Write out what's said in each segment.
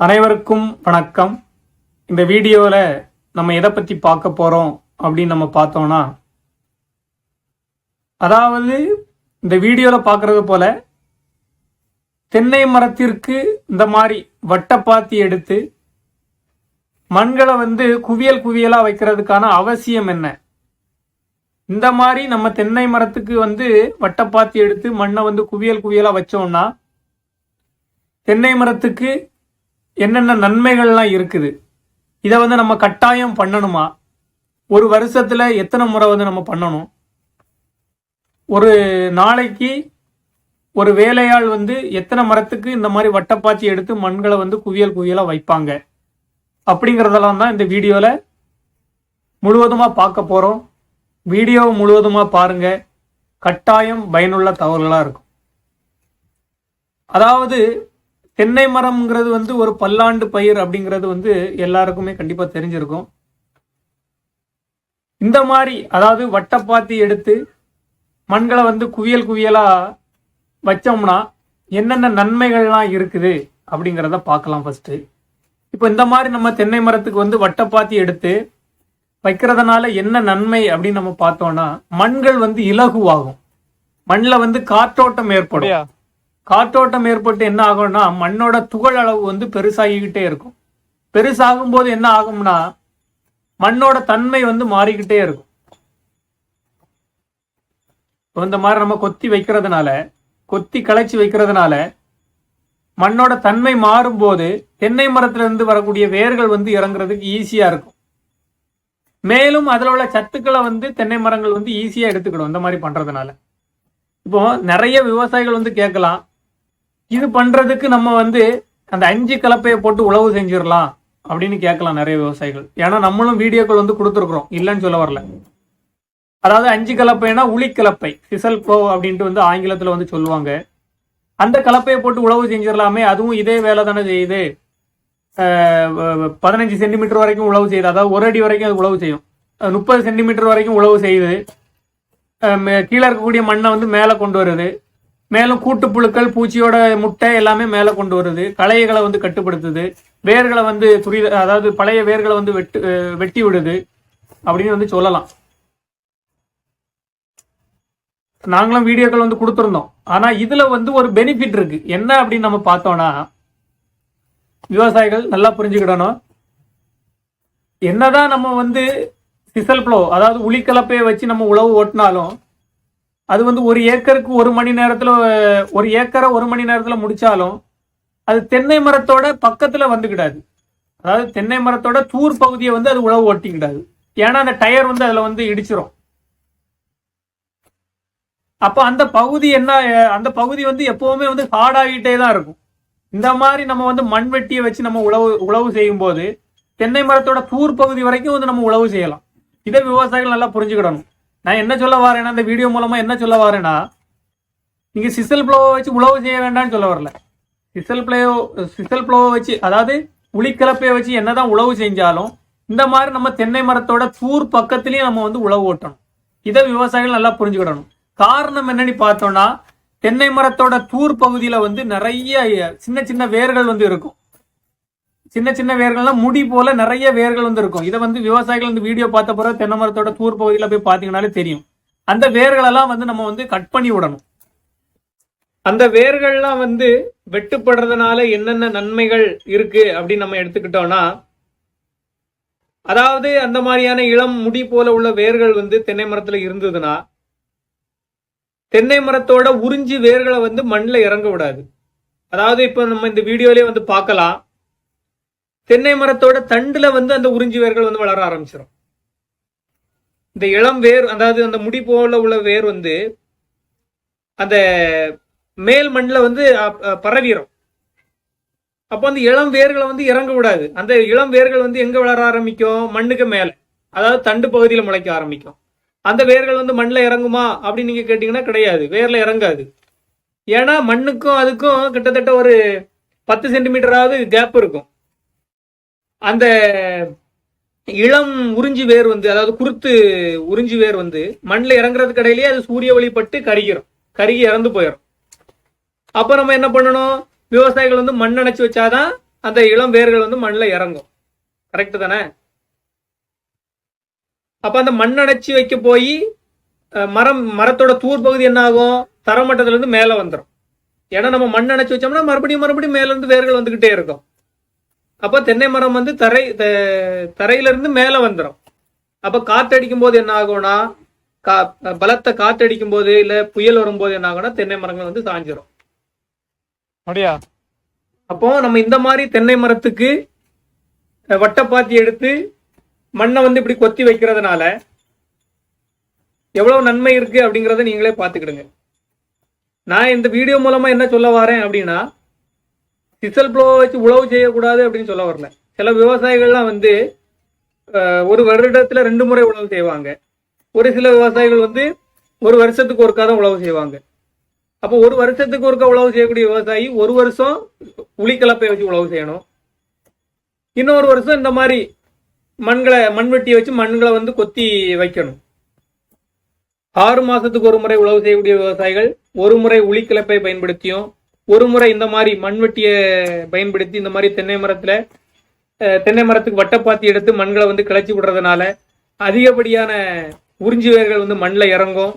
அனைவருக்கும் வணக்கம். இந்த வீடியோவில் நம்ம எதை பற்றி பார்க்க போகிறோம் அப்படின்னு நம்ம பார்த்தோம்னா, அதாவது இந்த வீடியோவில் பார்க்குறது போல தென்னை மரத்திற்கு இந்த மாதிரி வட்டப்பாத்தி எடுத்து மண்களை குவியல் குவியலாக வைக்கிறதுக்கான அவசியம் என்ன, இந்த மாதிரி நம்ம தென்னை மரத்துக்கு வட்டப்பாத்தி எடுத்து மண்ணை குவியல் குவியலாக வச்சோம்னா தென்னை மரத்துக்கு என்னென்ன நன்மைகள்லாம் இருக்குது, இதை நம்ம கட்டாயம் பண்ணணுமா, ஒரு வருஷத்துல எத்தனை முறை நம்ம பண்ணணும், ஒரு நாளைக்கு ஒரு வேலையாள் எத்தனை மரத்துக்கு இந்த மாதிரி வட்டப்பாத்தி எடுத்து மண்களை குவியல் குவியலா வைப்பாங்க, அப்படிங்கிறதெல்லாம் தான் இந்த வீடியோல முழுவதுமா பார்க்க போறோம். வீடியோவை முழுவதுமா பாருங்க, கட்டாயம் பயனுள்ள தகவல்களா இருக்கும். அதாவது தென்னை மரம்ங்கிறது ஒரு பல்லாண்டு பயிர் அப்படிங்கிறது எல்லாருக்குமே கண்டிப்பா தெரிஞ்சிருக்கும். இந்த மாதிரி அதாவது வட்டப்பாத்தி எடுத்து மண்களை குவியல் குவியலா வச்சோம்னா என்னென்ன நன்மைகள்லாம் இருக்குது அப்படிங்கிறத பார்க்கலாம். ஃபர்ஸ்ட் இப்போ இந்த மாதிரி நம்ம தென்னை மரத்துக்கு வட்டப்பாத்தி எடுத்து வைக்கிறதுனால என்ன நன்மை அப்படின்னு நம்ம பார்த்தோம்னா, மண்கள் இலகுவாகும், மண்ணில் காற்றோட்டம் ஏற்படும். காற்றோட்டம் ஏற்பட்டு என்ன ஆகும்னா மண்ணோட துகள் அளவு பெருசாகிக்கிட்டே இருக்கும். பெருசாகும் போது என்ன ஆகும்னா மண்ணோட தன்மை மாறிக்கிட்டே இருக்கும். இந்த மாதிரி நம்ம கொத்தி களைச்சி வைக்கிறதுனால மண்ணோட தன்மை மாறும்போது தென்னை மரத்துல இருந்து வரக்கூடிய வேர்கள் இறங்குறதுக்கு ஈஸியா இருக்கும். மேலும் அதுல உள்ள சத்துக்களை தென்னை மரங்கள் ஈஸியா எடுத்துக்கிடும் இந்த மாதிரி பண்றதுனால. இப்போ நிறைய விவசாயிகள் கேட்கலாம், இது பண்றதுக்கு நம்ம அந்த 5 கலப்பையை போட்டு உழவு செஞ்சிடலாம் அப்படின்னு கேட்கலாம் நிறைய விவசாயிகள். ஏன்னா நம்மளும் வீடியோக்கள் கொடுத்துருக்குறோம், இல்லைன்னு சொல்ல வரல. அதாவது 5 கலப்பைனா உளிக்கலப்பை, சிசல் ப்ளோ அப்படின்ட்டு ஆங்கிலத்துல சொல்லுவாங்க. அந்த கலப்பையை போட்டு உழவு செஞ்சிடலாமே, அதுவும் இதே வேலை தானே செய்யுது. 15 சென்டிமீட்டர் வரைக்கும் உழவு செய்யுது, அதாவது 1 அடி வரைக்கும் அது உழவு செய்யும். 30 சென்டிமீட்டர் வரைக்கும் உழவு செய்யுது. கீழே இருக்கக்கூடிய மண்ணை மேலே கொண்டு வருது. மேலும் கூட்டுப்புழுக்கள், பூச்சியோட முட்டை எல்லாமே மேலே கொண்டு வருது. களைகளை கட்டுப்படுத்துது. வேர்களை அதாவது பழைய வேர்களை வெட்டி விடுது அப்படின்னு சொல்லலாம். நாங்களும் வீடியோக்கள் கொடுத்துருந்தோம். ஆனா இதுல ஒரு பெனிஃபிட் இருக்கு. என்ன அப்படின்னு நம்ம பார்த்தோம்னா, விவசாயிகள் நல்லா புரிஞ்சுக்கிடணும். என்னதான் நம்ம சிசல் ப்ளோ அதாவது உளிக்கலப்பையை வச்சு நம்ம உழவு ஓட்டினாலும் அது 1 ஏக்கருக்கு 1 மணி நேரத்துல, 1 ஏக்கரை 1 மணி நேரத்துல முடிச்சாலும் அது தென்னை மரத்தோட பக்கத்துல வந்துக்கிடாது. அதாவது தென்னை மரத்தோட தூர் பகுதியை அது உழவு ஓட்டிக்கிடாது. ஏன்னா அந்த டயர் அதுல இடிச்சிரும். அப்ப அந்த பகுதி அந்த பகுதி எப்பவுமே ஹார்ட் ஆகிட்டே தான் இருக்கும். இந்த மாதிரி நம்ம மண்வெட்டியை வச்சு நம்ம உழவு செய்யும் போது தென்னை மரத்தோட தூர் பகுதி வரைக்கும் நம்ம உழவு செய்யலாம். இதை விவசாயிகள் நல்லா புரிஞ்சுக்கிடணும். நான் என்ன சொல்ல வரேன்னா, இந்த வீடியோ மூலமா என்ன சொல்ல வரேன்னா, நீங்க சிசல் ப்ளோவை வச்சு உழவு செய்ய வேண்டாம்னு சொல்ல வரல. சிசல் ப்ளோவை வச்சு, அதாவது உளிக்கலப்பையை வச்சு என்னதான் உழவு செஞ்சாலும் இந்த மாதிரி நம்ம தென்னை மரத்தோட தூர் பக்கத்திலயும் நம்ம உழவு ஓட்டணும். இதை விவசாயிகள் நல்லா புரிஞ்சுக்கிடணும். காரணம் என்னன்னு பார்த்தோம்னா, தென்னை மரத்தோட தூர் பகுதியில நிறைய சின்ன சின்ன வேர்கள் இருக்கும். சின்ன சின்ன வேர்கள்லாம் முடி போல நிறைய வேர்கள் இருக்கும். இதை விவசாயிகள் வீடியோ பார்த்த பிறகு தென்னை மரத்தோட தூர் பகுதியில போய் பாத்தீங்கன்னாலே தெரியும். அந்த வேர்களெல்லாம் நம்ம கட் பண்ணி விடணும். அந்த வேர்கள்லாம் வெட்டுப்படுறதுனால என்னென்ன நன்மைகள் இருக்கு அப்படின்னு நம்ம எடுத்துக்கிட்டோம்னா, அதாவது அந்த மாதிரியான இளம் முடி போல உள்ள வேர்கள் தென்னை மரத்துல இருந்ததுன்னா தென்னை மரத்தோட உறிஞ்சி வேர்களை மண்ணில் இறங்க விடாது. அதாவது இப்ப நம்ம இந்த வீடியோலயே பார்க்கலாம், தென்னை மரத்தோட தண்டுல அந்த உறிஞ்சி வேர்கள் வளர ஆரம்பிச்சிடும். இந்த இளம் வேர், அதாவது அந்த முடி போல உள்ள வேர் அந்த மேல் மண்ணில் பரவிடும். அப்போ அந்த இளம் வேர்களை இறங்க விடாது. அந்த இளம் வேர்கள் எங்க வளர ஆரம்பிக்கும், மண்ணுக்கு மேல, அதாவது தண்டு பகுதியில் முளைக்க ஆரம்பிக்கும். அந்த வேர்கள் மண்ணில் இறங்குமா அப்படின்னு நீங்க கேட்டீங்கன்னா கிடையாது, வேர்ல இறங்காது. ஏன்னா மண்ணுக்கும் அதுக்கும் கிட்டத்தட்ட ஒரு 10 சென்டிமீட்டராவது கேப் இருக்கும். அந்த இளம் உறிஞ்சி வேர் அதாவது குருத்து உறிஞ்சி வேர் மண்ணில் இறங்குறதுக்கு இடையிலேயே அது சூரிய ஒளிப்பட்டு கருகி இறந்து போயிடும். அப்ப நம்ம என்ன பண்ணணும், விவசாயிகள் மண் அணைச்சு வச்சாதான் அந்த இளம் வேர்கள் வந்து மண்ணில் இறங்கும். கரெக்டு தானே? அப்ப அந்த மண் அணைச்சி வைக்க போய் மரத்தோட தூர் பகுதி என்ன ஆகும், தரமட்டத்துல இருந்து மேல வந்துடும். ஏன்னா நம்ம மண் அணைச்சி வச்சோம்னா மறுபடியும் மேல இருந்து வேர்கள் வந்துகிட்டே இருக்கும். அப்ப தென்னை மரம் வந்து தரையில இருந்து மேல வந்துடும். அப்ப காத்தடிக்கும் போது என்ன ஆகும்னா, பலத்த காத்தடிக்கும் போது இல்ல புயல் வரும்போது என்ன ஆகும்னா தென்னை மரங்கள் வந்து சாஞ்சிரும். அப்படியா? அப்போ நம்ம இந்த மாதிரி தென்னை மரத்துக்கு வட்டப்பாத்தி எடுத்து மண்ணை வந்து இப்படி கொத்தி வைக்கிறதுனால எவ்வளவு நன்மை இருக்கு அப்படிங்கறத நீங்களே பாத்துக்கிடுங்க. நான் இந்த வீடியோ மூலமா என்ன சொல்ல வரேன் அப்படின்னா, சிசல் ப்ளோ வச்சு உழவு செய்யக்கூடாது அப்படின்னு சொல்ல வரல. சில விவசாயிகள்லாம் வந்து ஒரு வருடத்துல 2 முறை உழவு செய்வாங்க. ஒரு சில விவசாயிகள் வந்து ஒரு வருஷத்துக்கு ஒருக்கா தான் உழவு செய்வாங்க. அப்போ ஒரு வருஷத்துக்கு ஒருக்கா உழவு செய்யக்கூடிய விவசாயி ஒரு வருஷம் உளிக்கலப்பை வச்சு உழவு செய்யணும். இன்னொரு வருஷம் இந்த மாதிரி மண்வெட்டியை வச்சு மண்களை வந்து கொத்தி வைக்கணும். 6 மாசத்துக்கு ஒரு முறை உழவு செய்யக்கூடிய விவசாயிகள் ஒரு முறை உளிக்கலப்பை பயன்படுத்தியும் ஒரு முறை இந்த மாதிரி மண்வெட்டியை பயன்படுத்தி இந்த மாதிரி தென்னை மரத்துக்கு வட்டப்பாத்தி எடுத்து மண்களை வந்து கிளச்சி விடுறதுனால அதிகப்படியான உறிஞ்சி வேர்கள் வந்து மண்ணில் இறங்கும்.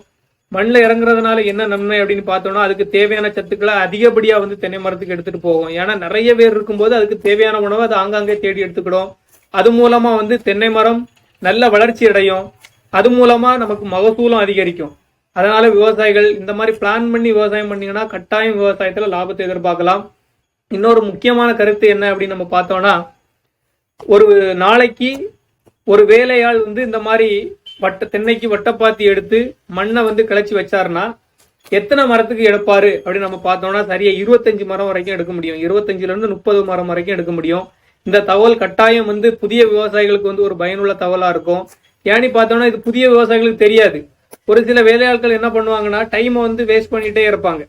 மண்ணில் இறங்குறதுனால என்ன நன்மை அப்படின்னு பார்த்தோம்னா, அதுக்கு தேவையான சத்துக்களை அதிகப்படியா வந்து தென்னை மரத்துக்கு எடுத்துட்டு போகும். ஏன்னா நிறைய வேர் இருக்கும்போது அதுக்கு தேவையான உணவை அது ஆங்காங்கே தேடி எடுத்துக்கிடும். அது மூலமா வந்து தென்னை மரம் நல்ல வளர்ச்சி அடையும். அது மூலமா நமக்கு மகசூலும் அதிகரிக்கும். அதனால விவசாயிகள் இந்த மாதிரி பிளான் பண்ணி விவசாயம் பண்ணீங்கன்னா கட்டாயம் விவசாயத்துல லாபத்தை எதிர்பார்க்கலாம். இன்னொரு முக்கியமான கருத்து என்ன அப்படின்னு நம்ம பார்த்தோம்னா, ஒரு நாளைக்கு ஒரு வேலையாள் வந்து இந்த மாதிரி தென்னைக்கு வட்டப்பாத்தி எடுத்து மண்ணை வந்து கிளச்சி வச்சாருன்னா எத்தனை மரத்துக்கு எடுப்பாரு அப்படின்னு நம்ம பார்த்தோம்னா சரியா 25 மரம் வரைக்கும் எடுக்க முடியும். 25ல இருந்து 30 மரம் வரைக்கும் எடுக்க முடியும். இந்த தகவல் கட்டாயம் வந்து புதிய விவசாயிகளுக்கு வந்து ஒரு பயனுள்ள தகவலா இருக்கும். ஏன்னு பார்த்தோம்னா இது புதிய விவசாயிகளுக்கு தெரியாது. ஒரு சில வேலையாட்கள் என்ன பண்ணுவாங்கன்னா டைமை வந்து வேஸ்ட் பண்ணிட்டே இருப்பாங்க.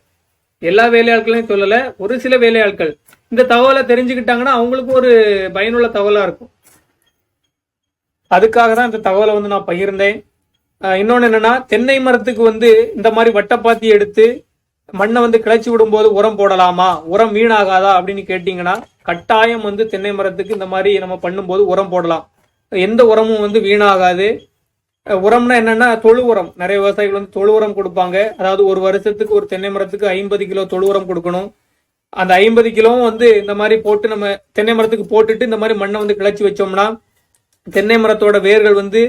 எல்லா வேலையாட்களையும் சொல்லல, ஒரு சில வேலையாட்கள் இந்த தகவலை தெரிஞ்சுக்கிட்டாங்கன்னா அவங்களுக்கு ஒரு பயனுள்ள தகவலா இருக்கும். அதுக்காக தான் இந்த தகவலை வந்து நான் பகிர்ந்தேன். இன்னொன்னு என்னன்னா, தென்னை மரத்துக்கு வந்து இந்த மாதிரி வட்டப்பாத்தி எடுத்து மண்ணை வந்து கிளச்சி விடும்போது உரம் போடலாமா, உரம் வீணாகாதா அப்படின்னு கேட்டீங்கன்னா கட்டாயம் வந்து தென்னை மரத்துக்கு இந்த மாதிரி நம்ம பண்ணும்போது உரம் போடலாம். எந்த உரமும் வந்து வீணாகாது. உரம்னா என்னன்னா தொழு உரம். நிறைய விவசாயிகள் வந்து தொழு உரம் கொடுப்பாங்க. அதாவது ஒரு வருஷத்துக்கு ஒரு தென்னை மரத்துக்கு 50 கிலோ தொழு உரம் கொடுக்கணும். அந்த 50 கிலோவும் வந்து இந்த மாதிரி போட்டு நம்ம தென்னை மரத்துக்கு போட்டுட்டு இந்த மாதிரி மண்ணை வந்து கிளச்சி வச்சோம்னா தென்னை மரத்தோட வேர்கள் வந்து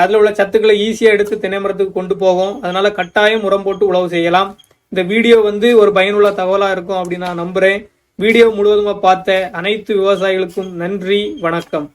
அதுல உள்ள சத்துக்களை ஈஸியா எடுத்து தென்னை மரத்துக்கு கொண்டு போகும். அதனால கட்டாயம் உரம் போட்டு உழவு செய்யலாம். இந்த வீடியோ வந்து ஒரு பயனுள்ள தகவலா இருக்கும் அப்படின்னு நான் நம்புறேன். வீடியோ முழுவதுமா பார்த்த அனைத்து விவசாயிகளுக்கும் நன்றி, வணக்கம்.